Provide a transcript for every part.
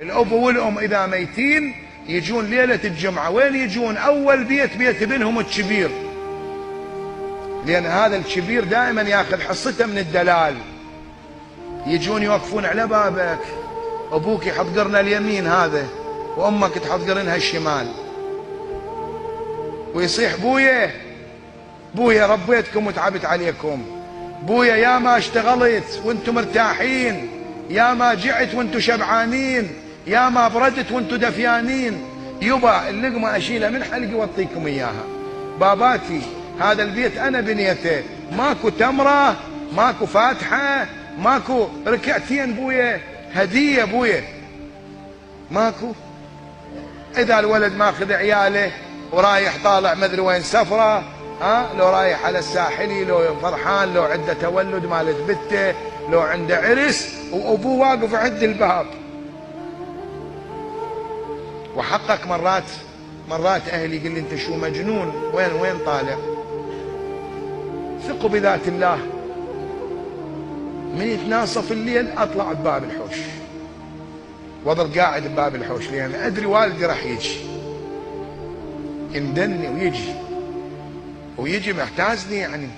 الأب والأم إذا ميتين يجون ليلة الجمعة، وين يجون؟ أول بيت بيت ابنهم الكبير، لأن هذا الكبير دائما ياخذ حصته من الدلال. يجون يوقفون على بابك، أبوك يحط قرنه اليمين هذا وأمك تحط قرنها الشمال، ويصيح بويا بويا ربيتكم وتعبت عليكم، بويا يا ما اشتغلت وانتم مرتاحين، يا ما جعت وانتم شبعانين، يا ما بردت وانتم دفيانين، يبا اللقمة أشيلها من حلقي واعطيكم إياها. باباتي هذا البيت أنا بنيته، ماكو تمرة، ماكو فاتحة، ماكو ركعتين بويا هدية بويا، ماكو. إذا الولد ماخذ عياله ورايح طالع مدري وين سفرة، لو رايح على الساحلي، لو فرحان، لو عنده تولد مالت بته، لو عنده عرس، وأبوه واقف عند الباب. وحقك مرات أهلي يقول لي أنت شو مجنون، وين طالع؟ ثقوا بذات الله. من يتناصف الليل أطلع بباب الحوش وأظل قاعد بباب الحوش، لأن أدري والدي راح يجي يندني ويجي محتاجني يعني.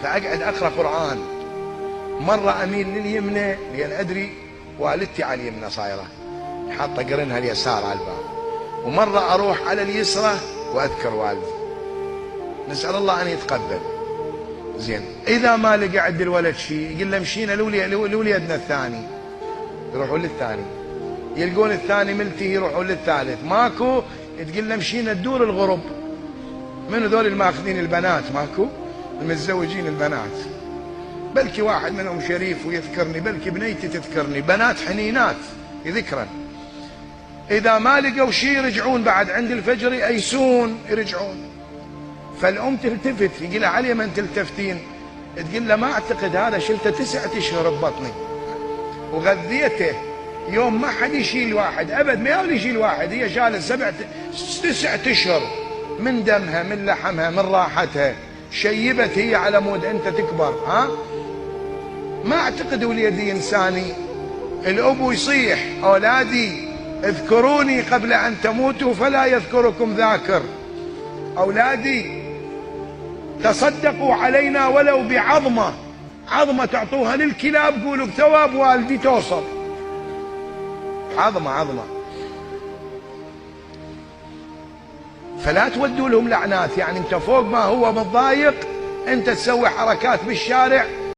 فأقعد أقرأ قرآن، مرة أميل لليمنى لأن أدري والدتي على اليمنى صايرة حاطة قرنها اليسار على الباب، ومرة أروح على اليسرى وأذكر والدي. نسأل الله أن يتقبل. زين، إذا ما لقى عند الولد شيء يقول له مشينا لوليدنا الثاني، يروحون للثاني، يلقون الثاني ملتهي يروحون للثالث، ماكو تقول له مشينا الدور الغرب. من هذول الماخذين البنات؟ ماكو المتزوجين البنات، بلكي واحد منهم شريف ويذكرني، بلكي بنيتي تذكرني، بنات حنينات يذكرن. إذا ما لقوا شيء يرجعون بعد عند الفجر، يأيسون يرجعون. فالأم تلتفت، يقول لها علي من تلتفتين؟ تقول له ما أعتقد هذا شلته 9 أشهر ببطني وغذيته، يوم ما حد يشيل واحد أبد، ما يشيل واحد، هي شالت 9 أشهر من دمها من لحمها من راحتها، شيبت هي على مود أنت تكبر. ما أعتقد وليدي إنساني. الأب يصيح أولادي اذكروني قبل أن تموتوا فلا يذكركم ذاكر، أولادي تصدقوا علينا ولو بعظمة، عظمة تعطوها للكلاب قولوا بثواب والدي توصل، عظمة. فلا تودوا لهم لعنات، يعني انت فوق ما هو متضايق انت تسوي حركات بالشارع